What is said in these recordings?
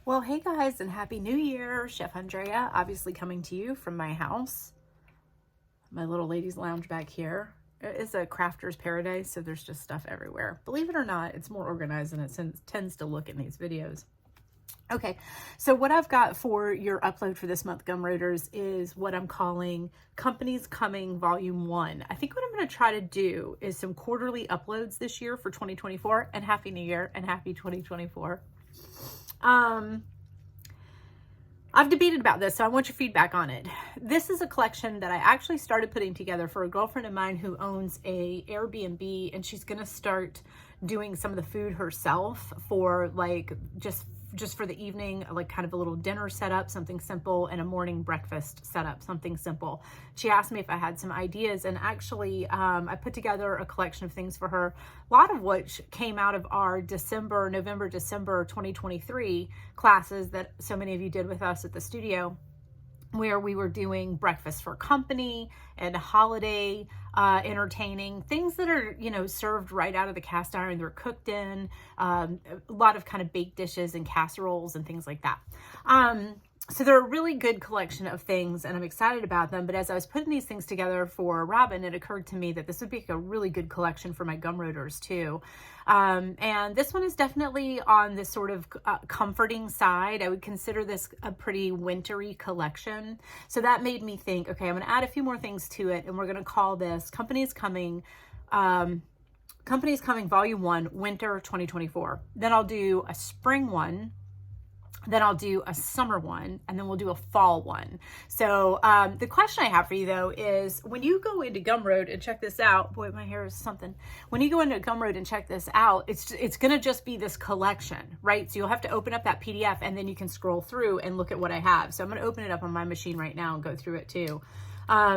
Well, hey guys, and Happy New Year. Chef Andrea, obviously coming to you from my house. My little ladies' lounge back here. It's a crafter's paradise, so there's just stuff everywhere. Believe it or not, it's more organized than it tends to look in these videos. Okay, so what I've got for your upload for this month, Gumroaders, is what I'm calling Companies Coming Volume 1. I think what I'm going to try to do is some quarterly uploads this year for 2024, and Happy New Year and Happy 2024. I've debated about this, so I want your feedback on it. This is a collection that I actually started putting together for a girlfriend of mine who owns a Airbnb, and she's going to start doing some of the food herself for like just for the evening, like kind of a little dinner setup, something simple, and a morning breakfast setup, something simple. She asked me if I had some ideas, and actually I put together a collection of things for her, a lot of which came out of our November, December 2023 classes that so many of you did with us at the studio, where we were doing breakfast for company and holiday entertaining, things that are, served right out of the cast iron. They're cooked in, a lot of kind of baked dishes and casseroles and things like that. So they're a really good collection of things, and I'm excited about them. But as I was putting these things together for Robin, it occurred to me that this would be a really good collection for my Gumroaders too. And this one is definitely on this sort of comforting side. I would consider this a pretty wintry collection. So that made me think, okay, I'm going to add a few more things to it, and we're going to call this Companies Coming Volume 1, Winter 2024. Then I'll do a spring one. Then I'll do a summer one, and then we'll do a fall one. So the question I have for you though is, when you go into Gumroad and check this out, boy, my hair is something. When you go into Gumroad and check this out, it's gonna just be this collection, right? So you'll have to open up that PDF, and then you can scroll through and look at what I have. So I'm gonna open it up on my machine right now and go through it too.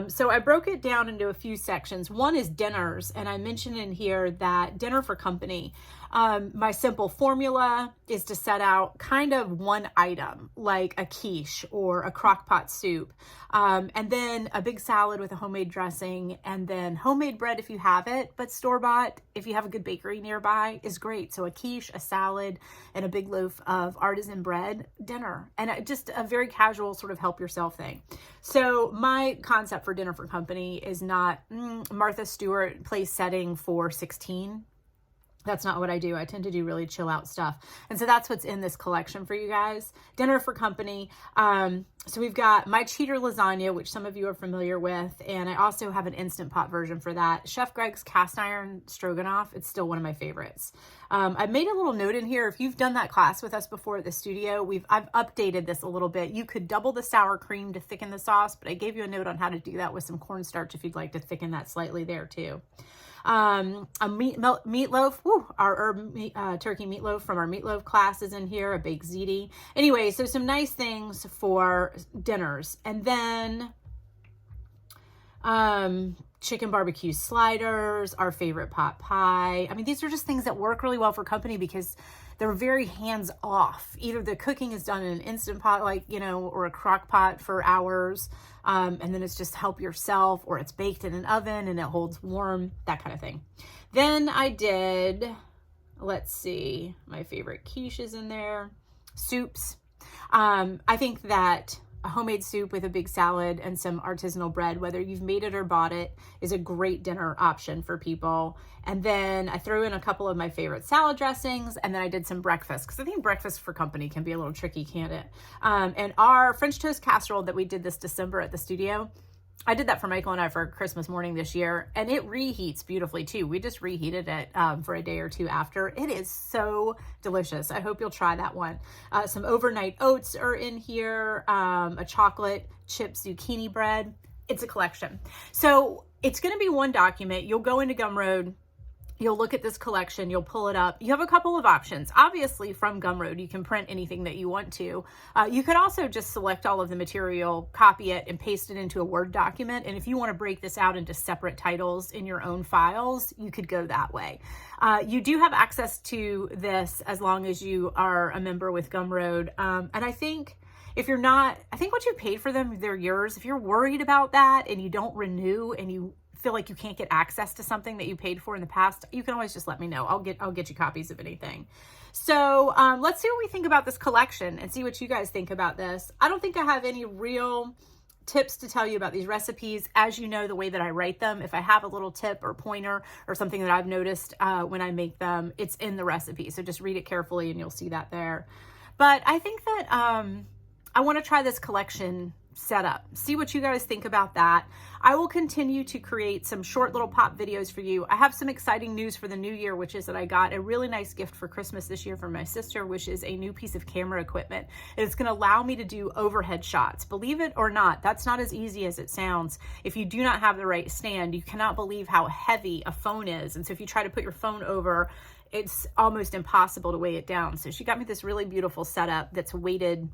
So I broke it down into a few sections. One is dinners, and I mentioned in here that dinner for company. My simple formula is to set out kind of one item, like a quiche or a crock pot soup, and then a big salad with a homemade dressing, and then homemade bread if you have it, but store-bought, if you have a good bakery nearby, is great. So a quiche, a salad, and a big loaf of artisan bread, dinner, and just a very casual sort of help yourself thing. So my concept for dinner for company is not Martha Stewart place setting for 16. That's not what I do. I tend to do really chill out stuff. And so that's what's in this collection for you guys. Dinner for company. So we've got my cheater lasagna, which some of you are familiar with. And I also have an Instant Pot version for that. Chef Greg's cast iron stroganoff. It's still one of my favorites. I made a little note in here. If you've done that class with us before at the studio, I've updated this a little bit. You could double the sour cream to thicken the sauce, but I gave you a note on how to do that with some cornstarch if you'd like to thicken that slightly there too. A meatloaf, our turkey meatloaf from our meatloaf class is in here, a baked ziti. Anyway, so some nice things for dinners. And then chicken barbecue sliders, our favorite pot pie. I mean, these are just things that work really well for company because they're very hands off. Either the cooking is done in an Instant Pot, or a crock pot for hours. And then it's just help yourself, or it's baked in an oven and it holds warm, that kind of thing. Then I did, let's see, my favorite quiche is in there. Soups. I think that a homemade soup with a big salad and some artisanal bread, whether you've made it or bought it, is a great dinner option for people. And then I threw in a couple of my favorite salad dressings, and then I did some breakfast, because I think breakfast for company can be a little tricky, can't it? And our French toast casserole that we did this December at the studio, I did that for Michael and I for Christmas morning this year, and it reheats beautifully too. We just reheated it for a day or two after. It is so delicious. I hope you'll try that one. Some overnight oats are in here, a chocolate chip zucchini bread. It's a collection. So it's going to be one document. You'll go into Gumroad. You'll look at this collection, you'll pull it up. You have a couple of options. Obviously, from Gumroad, you can print anything that you want to. You could also just select all of the material, copy it, and paste it into a Word document. And if you want to break this out into separate titles in your own files, you could go that way. You do have access to this as long as you are a member with Gumroad. And I think if you're not, I think once you paid for them, they're yours. If you're worried about that and you don't renew and you feel like you can't get access to something that you paid for in the past, you can always just let me know. I'll get you copies of anything. So let's see what we think about this collection and see what you guys think about this. I don't think I have any real tips to tell you about these recipes. As you know, the way that I write them, if I have a little tip or pointer or something that I've noticed when I make them, it's in the recipe. So just read it carefully and you'll see that there. But I think that I want to try this collection setup, see what you guys think about that. I will continue to create some short little pop videos for you. I have some exciting news for the new year, which is that I got a really nice gift for Christmas this year from my sister, which is a new piece of camera equipment. It's going to allow me to do overhead shots. Believe it or not, that's not as easy as it sounds. If you do not have the right stand, you cannot believe how heavy a phone is. And so if you try to put your phone over, it's almost impossible to weigh it down. So she got me this really beautiful setup that's weighted.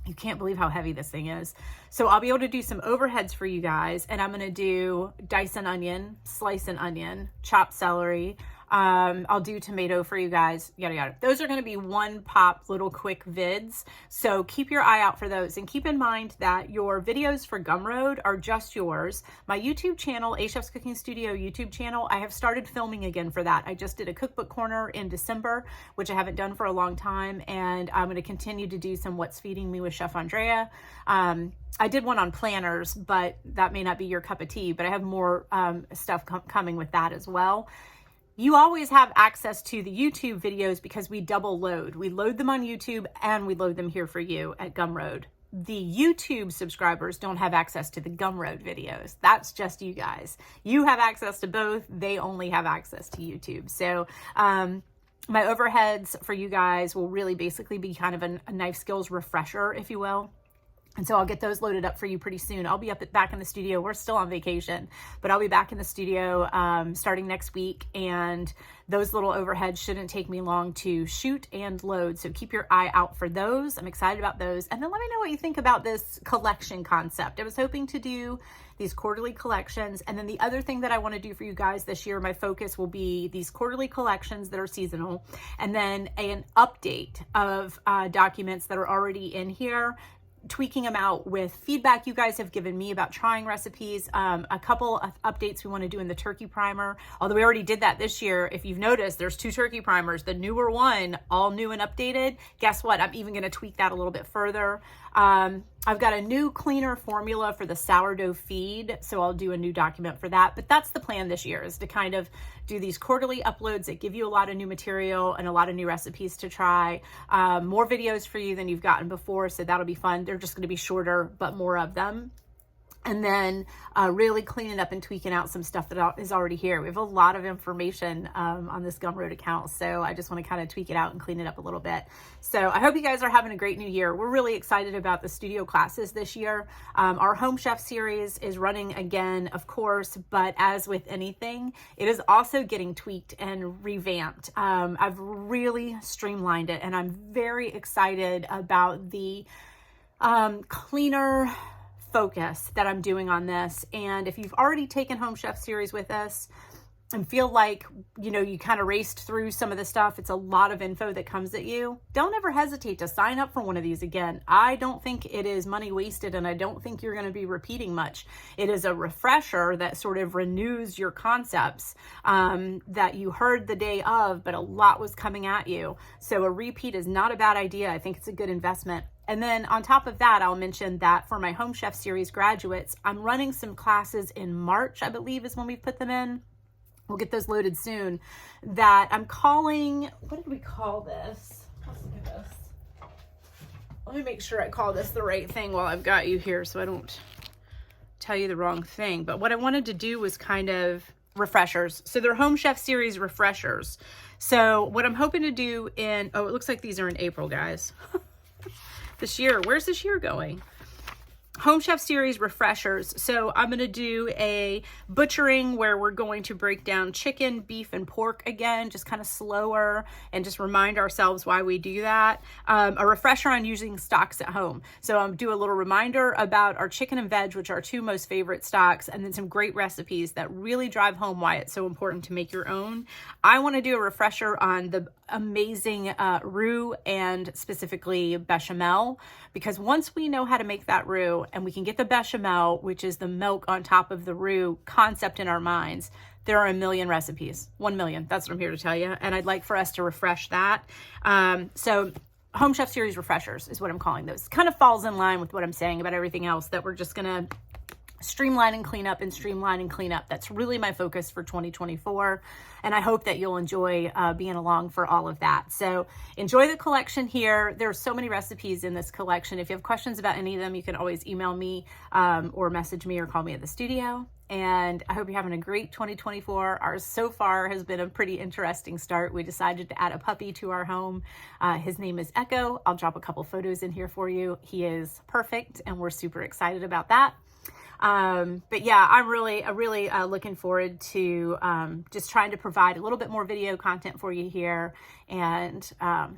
You can't believe how heavy this thing is. So I'll be able to do some overheads for you guys, and I'm going to do dice an onion, slice an onion, chop celery. I'll do tomato for you guys, yada, yada. Those are going to be one pop little quick vids. So keep your eye out for those, and keep in mind that your videos for Gumroad are just yours. My YouTube channel, A Chef's Cooking Studio YouTube channel, I have started filming again for that. I just did a cookbook corner in December, which I haven't done for a long time. And I'm going to continue to do some What's Feeding Me with Chef Andrea. I did one on planners, but that may not be your cup of tea, but I have more stuff coming with that as well. You always have access to the YouTube videos because we double load. We load them on YouTube and we load them here for you at Gumroad. The YouTube subscribers don't have access to the Gumroad videos. That's just you guys. You have access to both. They only have access to YouTube. So my overheads for you guys will really basically be kind of a knife skills refresher, if you will. And so I'll get those loaded up for you pretty soon. I'll be back in the studio. We're still on vacation, but I'll be back in the studio starting next week. And those little overheads shouldn't take me long to shoot and load. So keep your eye out for those. I'm excited about those. And then let me know what you think about this collection concept. I was hoping to do these quarterly collections. And then the other thing that I want to do for you guys this year, my focus will be these quarterly collections that are seasonal, and then an update of documents that are already in here, tweaking them out with feedback you guys have given me about trying recipes. A couple of updates we want to do in the turkey primer, although we already did that this year. If you've noticed, there's 2 turkey primers. The newer one, all new and updated. Guess what? I'm even going to tweak that a little bit further. I've got a new cleaner formula for the sourdough feed, so I'll do a new document for that. But that's the plan this year, is to kind of do these quarterly uploads that give you a lot of new material and a lot of new recipes to try. More videos for you than you've gotten before, so that'll be fun. They're just going to be shorter, but more of them. And then really cleaning up and tweaking out some stuff that is already here. We have a lot of information on this Gumroad account, so I just want to kind of tweak it out and clean it up a little bit. So I hope you guys are having a great new year. We're really excited about the studio classes this year. Our Home Chef series is running again, of course, but as with anything, it is also getting tweaked and revamped. I've really streamlined it, and I'm very excited about the cleaner focus that I'm doing on this. And if you've already taken Home Chef series with us and feel like, you know, you kind of raced through some of the stuff, it's a lot of info that comes at you, don't ever hesitate to sign up for one of these again. I don't think it is money wasted, and I don't think you're going to be repeating much. It is a refresher that sort of renews your concepts that you heard the day of, but a lot was coming at you. So a repeat is not a bad idea. I think it's a good investment. And then on top of that, I'll mention that for my Home Chef series graduates, I'm running some classes in March, I believe is when we put them in. We'll get those loaded soon. That I'm calling, what did we call this? Let's look at this. Let me make sure I call this the right thing while I've got you here so I don't tell you the wrong thing. But what I wanted to do was kind of refreshers. So they're Home Chef series refreshers. So what I'm hoping to do in, oh, it looks like these are in April, guys. This year, where's this year going? Home Chef series refreshers. So I'm going to do a butchering where we're going to break down chicken, beef, and pork again, just kind of slower, and just remind ourselves why we do that. A refresher on using stocks at home. So I'm do a little reminder about our chicken and veg, which are our 2 most favorite stocks, and then some great recipes that really drive home why it's so important to make your own. I want to do a refresher on the amazing roux and specifically bechamel, because once we know how to make that roux and we can get the bechamel, which is the milk on top of the roux concept in our minds, there are a million recipes, 1 million. That's what I'm here to tell you. And I'd like for us to refresh that. So Home Chef Series refreshers is what I'm calling those. Kind of falls in line with what I'm saying about everything else, that we're just going to streamline and clean up and streamline and clean up. That's really my focus for 2024. And I hope that you'll enjoy being along for all of that. So enjoy the collection here. There's so many recipes in this collection. If you have questions about any of them, you can always email me or message me or call me at the studio. And I hope you're having a great 2024. Ours so far has been a pretty interesting start. We decided to add a puppy to our home. His name is Echo. I'll drop a couple photos in here for you. He is perfect, and we're super excited about that. But yeah, I'm really looking forward to just trying to provide a little bit more video content for you here, and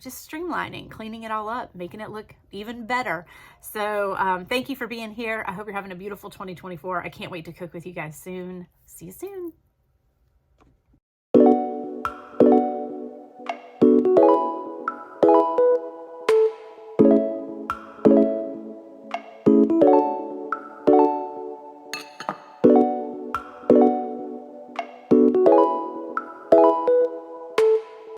just streamlining, cleaning it all up, making it look even better. So thank you for being here. I hope you're having a beautiful 2024. I can't wait to cook with you guys soon. See you soon.